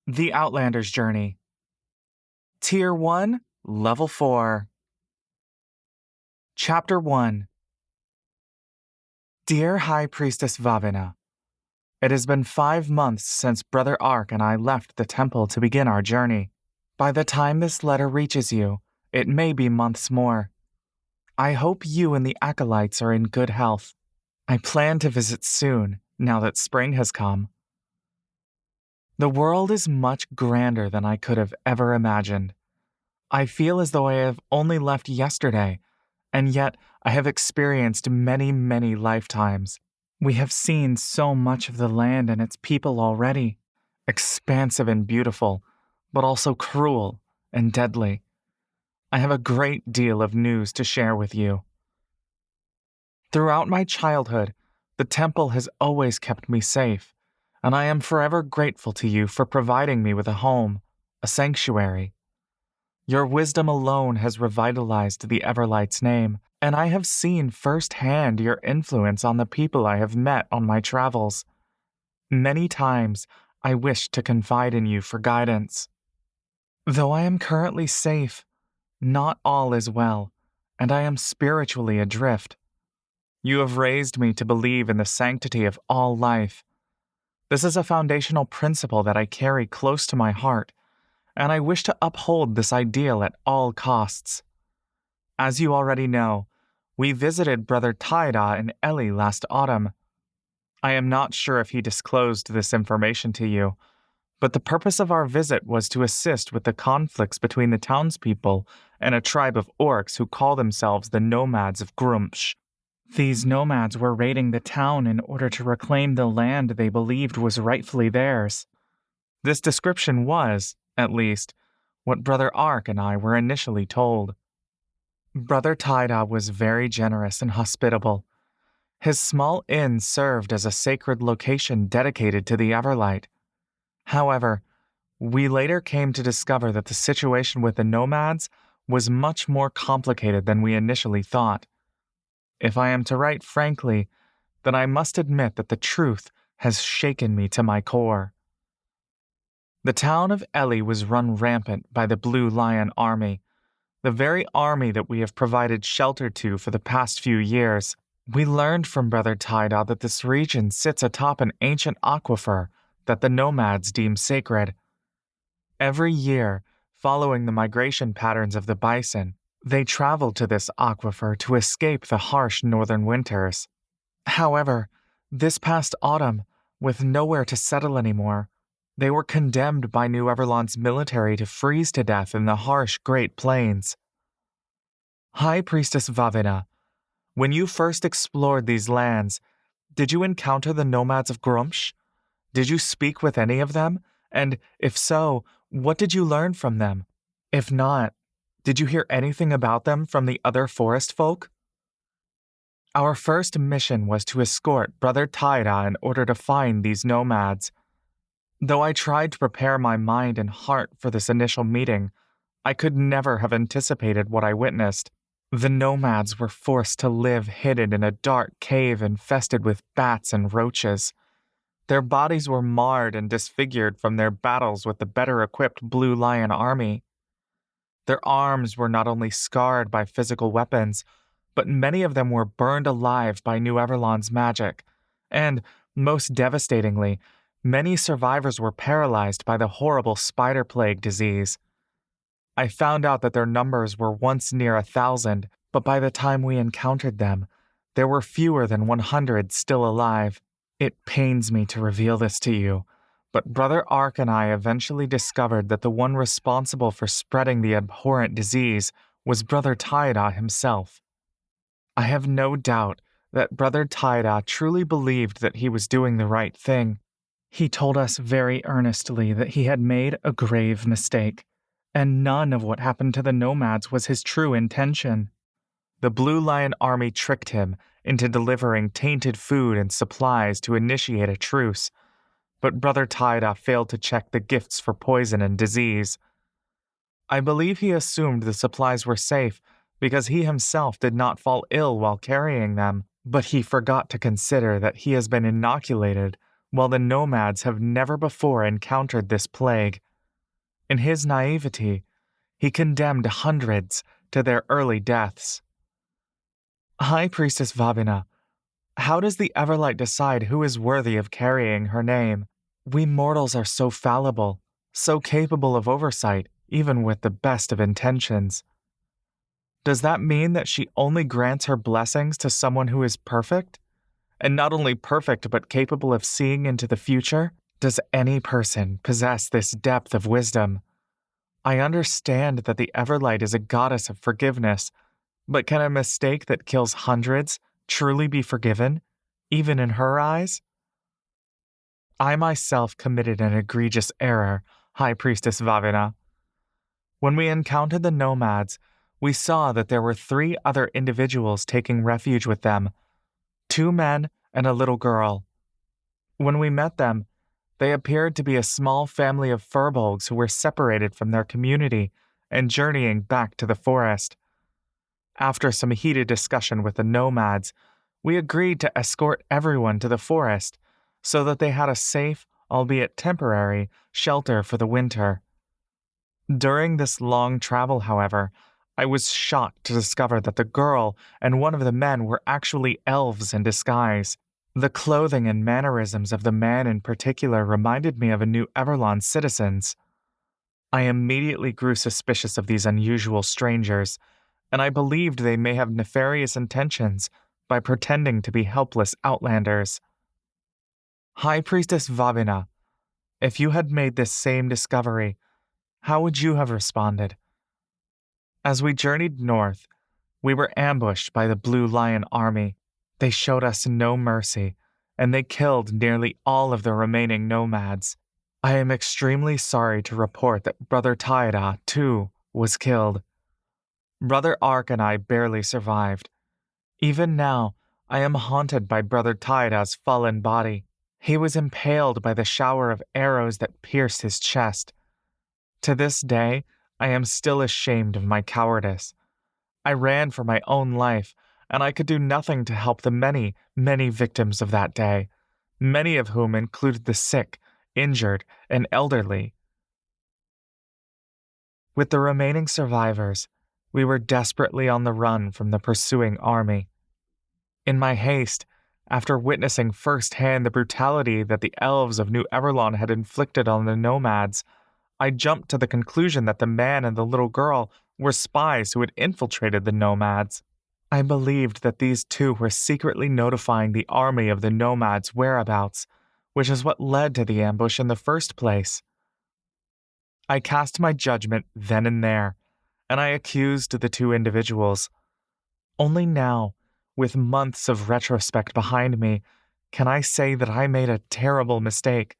The Outlanders Journey. Tier 1, Level 4. Chapter 1. Dear High Priestess Vavina, it has been 5 months since Brother Ark and I left the temple to begin our journey. By the time this letter reaches you, it may be months more. I hope you and the acolytes are in good health. I plan to visit soon, now that spring has come. The world is much grander than I could have ever imagined. I feel as though I have only left yesterday, and yet I have experienced many, many lifetimes. We have seen so much of the land and its people already, expansive and beautiful, but also cruel and deadly. I have a great deal of news to share with you. Throughout my childhood, the temple has always kept me safe, and I am forever grateful to you for providing me with a home, a sanctuary. Your wisdom alone has revitalized the Everlight's name, and I have seen firsthand your influence on the people I have met on my travels. Many times, I wished to confide in you for guidance. Though I am currently safe, not all is well, and I am spiritually adrift. You have raised me to believe in the sanctity of all life. This is a foundational principle that I carry close to my heart, and I wish to uphold this ideal at all costs. As you already know, we visited Brother Taida in Eli last autumn. I am not sure if he disclosed this information to you, but the purpose of our visit was to assist with the conflicts between the townspeople and a tribe of orcs who call themselves the Nomads of Grumsh. These nomads were raiding the town in order to reclaim the land they believed was rightfully theirs. This description was, at least, what Brother Ark and I were initially told. Brother Taida was very generous and hospitable. His small inn served as a sacred location dedicated to the Everlight. However, we later came to discover that the situation with the nomads was much more complicated than we initially thought. If I am to write frankly, then I must admit that the truth has shaken me to my core. The town of Eli was run rampant by the Blue Lion Army, the very army that we have provided shelter to for the past few years. We learned from Brother Taida that this region sits atop an ancient aquifer that the nomads deem sacred. Every year, following the migration patterns of the bison, they travel to this aquifer to escape the harsh northern winters. However, this past autumn, with nowhere to settle anymore, they were condemned by New Everland's military to freeze to death in the harsh Great Plains. High Priestess Vavina, when you first explored these lands, did you encounter the nomads of Grumsh? Did you speak with any of them? And if so, what did you learn from them? If not, did you hear anything about them from the other forest folk? Our first mission was to escort Brother Taida in order to find these nomads. Though I tried to prepare my mind and heart for this initial meeting, I could never have anticipated what I witnessed. The nomads were forced to live hidden in a dark cave infested with bats and roaches. Their bodies were marred and disfigured from their battles with the better-equipped Blue Lion Army. Their arms were not only scarred by physical weapons, but many of them were burned alive by New Everland's magic, and, most devastatingly, many survivors were paralyzed by the horrible spider plague disease. I found out that their numbers were once near 1,000, but by the time we encountered them, there were fewer than 100 still alive. It pains me to reveal this to you, but Brother Ark and I eventually discovered that the one responsible for spreading the abhorrent disease was Brother Taida himself. I have no doubt that Brother Taida truly believed that he was doing the right thing. He told us very earnestly that he had made a grave mistake, and none of what happened to the nomads was his true intention. The Blue Lion Army tricked him into delivering tainted food and supplies to initiate a truce, but Brother Taida failed to check the gifts for poison and disease. I believe he assumed the supplies were safe because he himself did not fall ill while carrying them, but he forgot to consider that he has been inoculated while the nomads have never before encountered this plague. In his naivety, he condemned hundreds to their early deaths. High Priestess Vabina, how does the Everlight decide who is worthy of carrying her name? We mortals are so fallible, so capable of oversight, even with the best of intentions. Does that mean that she only grants her blessings to someone who is perfect? And not only perfect, but capable of seeing into the future? Does any person possess this depth of wisdom? I understand that the Everlight is a goddess of forgiveness, but can a mistake that kills hundreds truly be forgiven, even in her eyes? I myself committed an egregious error, High Priestess Vavina. When we encountered the nomads, we saw that there were 3 other individuals taking refuge with them, 2 men and a little girl. When we met them, they appeared to be a small family of furbolgs who were separated from their community and journeying back to the forest. After some heated discussion with the nomads, we agreed to escort everyone to the forest so that they had a safe, albeit temporary, shelter for the winter. During this long travel, however, I was shocked to discover that the girl and one of the men were actually elves in disguise. The clothing and mannerisms of the man in particular reminded me of a New Everlon citizens. I immediately grew suspicious of these unusual strangers, and I believed they may have nefarious intentions by pretending to be helpless outlanders. High Priestess Vabina, if you had made this same discovery, how would you have responded? As we journeyed north, we were ambushed by the Blue Lion Army. They showed us no mercy, and they killed nearly all of the remaining nomads. I am extremely sorry to report that Brother Taida, too, was killed. Brother Ark and I barely survived. Even now, I am haunted by Brother Taida's fallen body. He was impaled by the shower of arrows that pierced his chest. To this day, I am still ashamed of my cowardice. I ran for my own life, and I could do nothing to help the many, many victims of that day, many of whom included the sick, injured, and elderly. With the remaining survivors, we were desperately on the run from the pursuing army. In my haste, after witnessing firsthand the brutality that the elves of New Everlon had inflicted on the nomads, I jumped to the conclusion that the man and the little girl were spies who had infiltrated the nomads. I believed that these 2 were secretly notifying the army of the nomads' whereabouts, which is what led to the ambush in the first place. I cast my judgment then and there, and I accused the 2 individuals. Only now, with months of retrospect behind me, can I say that I made a terrible mistake.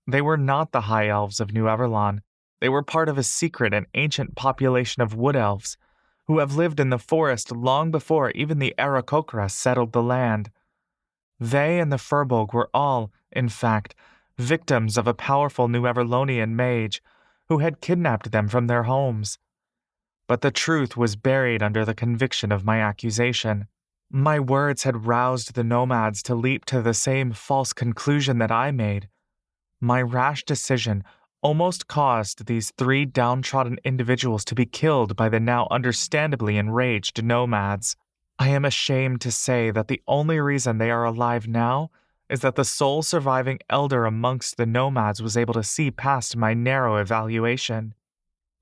They were not the High Elves of New Everlon. They were part of a secret and ancient population of Wood Elves, who have lived in the forest long before even the Aarakocra settled the land. They and the Furbolg were all, in fact, victims of a powerful New Everlonian mage who had kidnapped them from their homes. But the truth was buried under the conviction of my accusation. My words had roused the nomads to leap to the same false conclusion that I made. My rash decision almost caused these 3 downtrodden individuals to be killed by the now understandably enraged nomads. I am ashamed to say that the only reason they are alive now is that the sole surviving elder amongst the nomads was able to see past my narrow evaluation.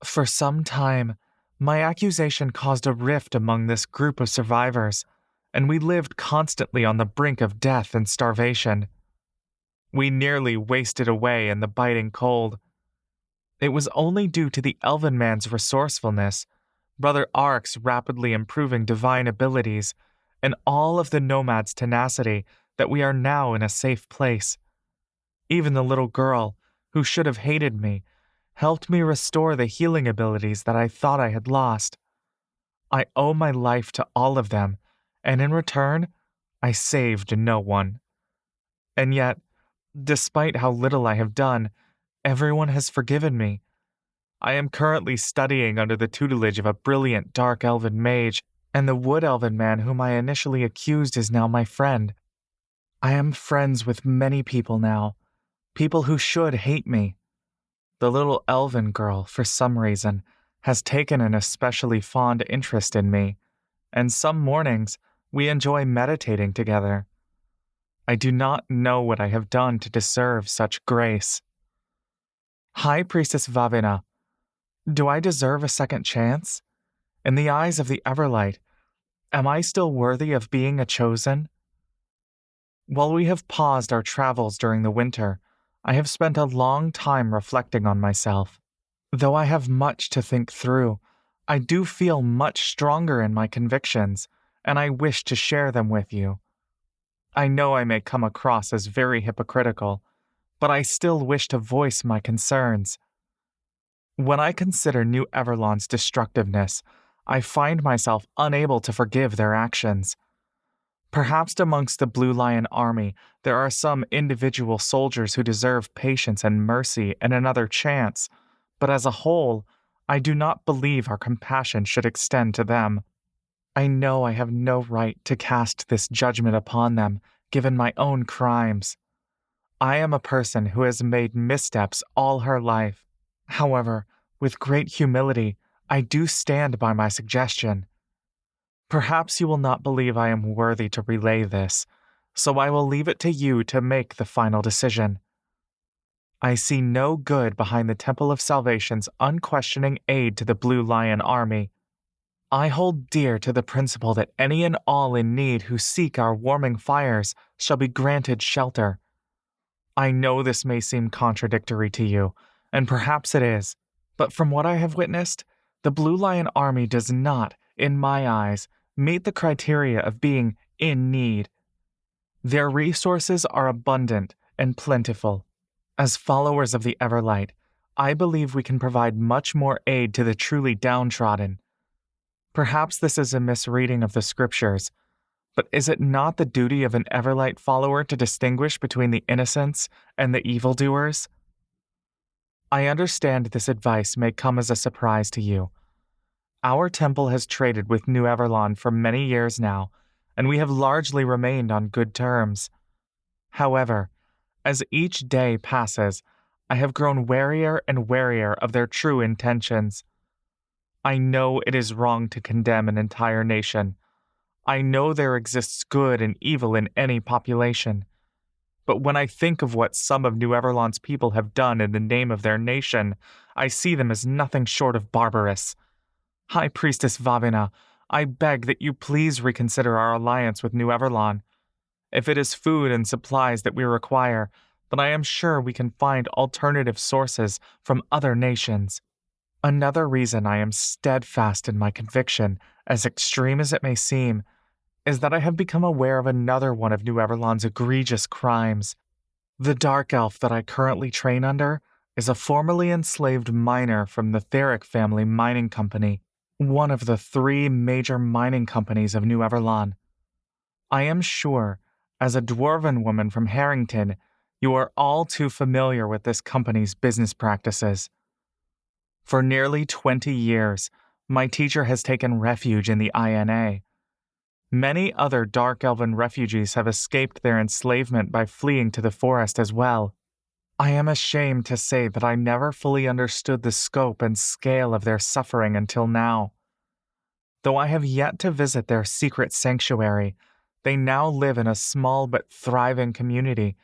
For some time, my accusation caused a rift among this group of survivors, and we lived constantly on the brink of death and starvation. We nearly wasted away in the biting cold. It was only due to the Elven man's resourcefulness, Brother Ark's rapidly improving divine abilities, and all of the nomads' tenacity that we are now in a safe place. Even the little girl, who should have hated me, helped me restore the healing abilities that I thought I had lost. I owe my life to all of them, and in return, I saved no one. And yet, despite how little I have done, everyone has forgiven me. I am currently studying under the tutelage of a brilliant dark elven mage, and the wood elven man whom I initially accused is now my friend. I am friends with many people now, people who should hate me. The little elven girl, for some reason, has taken an especially fond interest in me, and some mornings we enjoy meditating together. I do not know what I have done to deserve such grace. High Priestess Vavina, do I deserve a second chance? In the eyes of the Everlight, am I still worthy of being a chosen? While we have paused our travels during the winter, I have spent a long time reflecting on myself. Though I have much to think through, I do feel much stronger in my convictions, and I wish to share them with you. I know I may come across as very hypocritical, but I still wish to voice my concerns. When I consider New Everlon's destructiveness, I find myself unable to forgive their actions. Perhaps amongst the Blue Lion army, there are some individual soldiers who deserve patience and mercy and another chance, but as a whole, I do not believe our compassion should extend to them. I know I have no right to cast this judgment upon them, given my own crimes. I am a person who has made missteps all her life. However, with great humility, I do stand by my suggestion. Perhaps you will not believe I am worthy to relay this, so I will leave it to you to make the final decision. I see no good behind the Temple of Salvation's unquestioning aid to the Blue Lion army. I hold dear to the principle that any and all in need who seek our warming fires shall be granted shelter. I know this may seem contradictory to you, and perhaps it is, but from what I have witnessed, the Blue Lion army does not, in my eyes, meet the criteria of being in need. Their resources are abundant and plentiful. As followers of the Everlight, I believe we can provide much more aid to the truly downtrodden. Perhaps this is a misreading of the scriptures, but is it not the duty of an Everlight follower to distinguish between the innocents and the evildoers? I understand this advice may come as a surprise to you. Our temple has traded with New Everlon for many years now, and we have largely remained on good terms. However, as each day passes, I have grown warier and warier of their true intentions. I know it is wrong to condemn an entire nation. I know there exists good and evil in any population. But when I think of what some of New Everlon's people have done in the name of their nation, I see them as nothing short of barbarous. High Priestess Vavina, I beg that you please reconsider our alliance with New Everlon. If it is food and supplies that we require, then I am sure we can find alternative sources from other nations. Another reason I am steadfast in my conviction, as extreme as it may seem, is that I have become aware of another one of New Everlon's egregious crimes. The dark elf that I currently train under is a formerly enslaved miner from the Theric family mining company, one of the 3 major mining companies of New Everlon. I am sure, as a dwarven woman from Harrington, you are all too familiar with this company's business practices. For nearly 20 years, my teacher has taken refuge in the INA. Many other Dark Elven refugees have escaped their enslavement by fleeing to the forest as well. I am ashamed to say that I never fully understood the scope and scale of their suffering until now. Though I have yet to visit their secret sanctuary, they now live in a small but thriving community,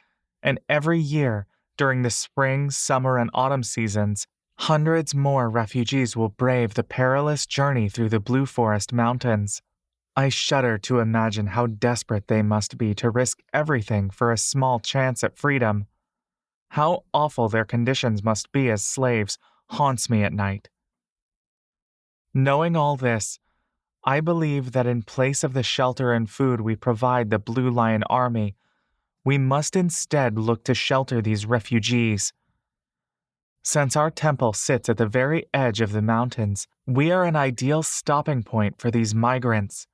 and every year, during the spring, summer, and autumn seasons, hundreds more refugees will brave the perilous journey through the Blue Forest Mountains. I shudder to imagine how desperate they must be to risk everything for a small chance at freedom. How awful their conditions must be as slaves haunts me at night. Knowing all this, I believe that in place of the shelter and food we provide the Blue Lion Army, we must instead look to shelter these refugees. Since our temple sits at the very edge of the mountains, we are an ideal stopping point for these migrants.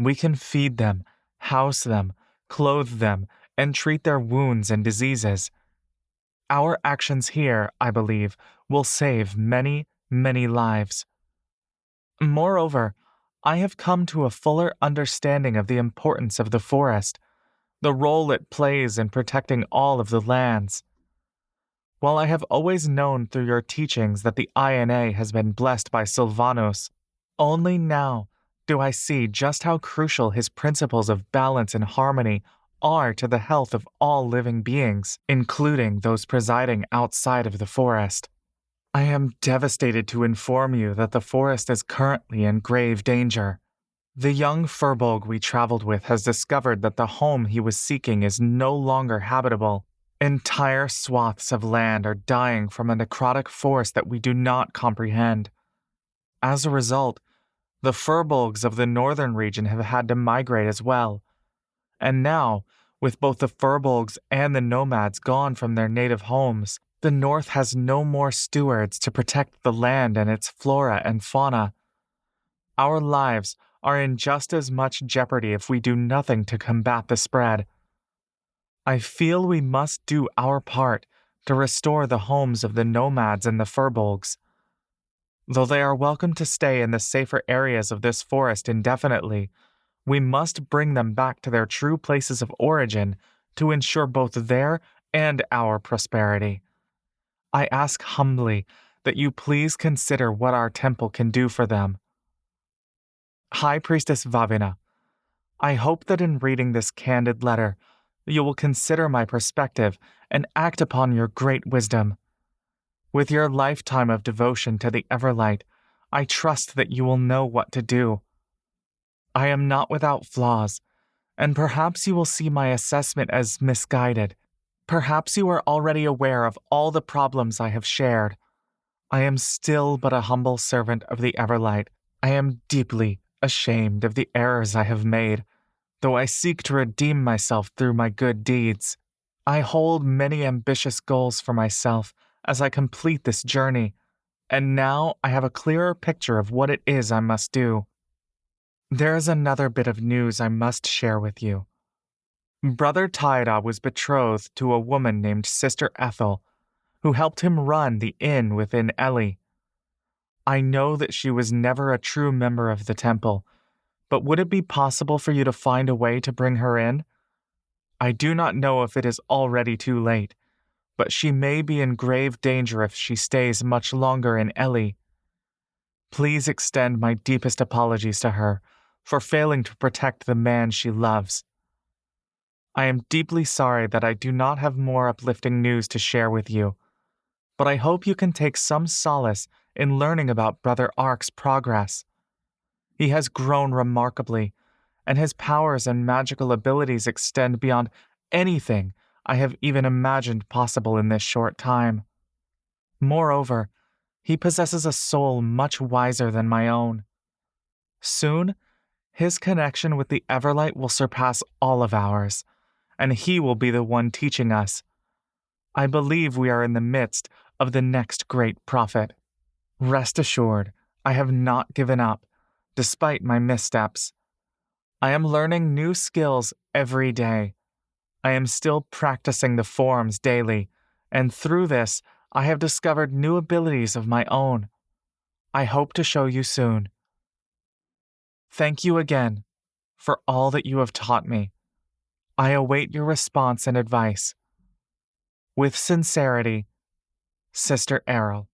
We can feed them, house them, clothe them, and treat their wounds and diseases. Our actions here, I believe, will save many, many lives. Moreover, I have come to a fuller understanding of the importance of the forest, the role it plays in protecting all of the lands. While I have always known through your teachings that the INA has been blessed by Silvanus, only now do I see just how crucial his principles of balance and harmony are to the health of all living beings, including those presiding outside of the forest. I am devastated to inform you that the forest is currently in grave danger. The young Furbolg we traveled with has discovered that the home he was seeking is no longer habitable. Entire swaths of land are dying from a necrotic force that we do not comprehend. As a result, the Furbolgs of the northern region have had to migrate as well. And now, with both the Furbolgs and the nomads gone from their native homes, the North has no more stewards to protect the land and its flora and fauna. Our lives are in just as much jeopardy if we do nothing to combat the spread. I feel we must do our part to restore the homes of the nomads and the Furbolgs. Though they are welcome to stay in the safer areas of this forest indefinitely, we must bring them back to their true places of origin to ensure both their and our prosperity. I ask humbly that you please consider what our temple can do for them. High Priestess Vavina, I hope that in reading this candid letter, you will consider my perspective and act upon your great wisdom. With your lifetime of devotion to the Everlight, I trust that you will know what to do. I am not without flaws, and perhaps you will see my assessment as misguided. Perhaps you are already aware of all the problems I have shared. I am still but a humble servant of the Everlight. I am deeply ashamed of the errors I have made, though I seek to redeem myself through my good deeds. I hold many ambitious goals for myself as I complete this journey, and now I have a clearer picture of what it is I must do. There is another bit of news I must share with you. Brother Taida was betrothed to a woman named Sister Ethel, who helped him run the inn within Eli. I know that she was never a true member of the temple, but would it be possible for you to find a way to bring her in? I do not know if it is already too late, but she may be in grave danger if she stays much longer in Eli. Please extend my deepest apologies to her for failing to protect the man she loves. I am deeply sorry that I do not have more uplifting news to share with you, but I hope you can take some solace in learning about Brother Ark's progress. He has grown remarkably, and his powers and magical abilities extend beyond anything I have even imagined possible in this short time. Moreover, he possesses a soul much wiser than my own. Soon, his connection with the Everlight will surpass all of ours, and he will be the one teaching us. I believe we are in the midst of the next great prophet. Rest assured, I have not given up, despite my missteps. I am learning new skills every day. I am still practicing the forms daily, and through this, I have discovered new abilities of my own. I hope to show you soon. Thank you again for all that you have taught me. I await your response and advice. With sincerity, Sister Errol.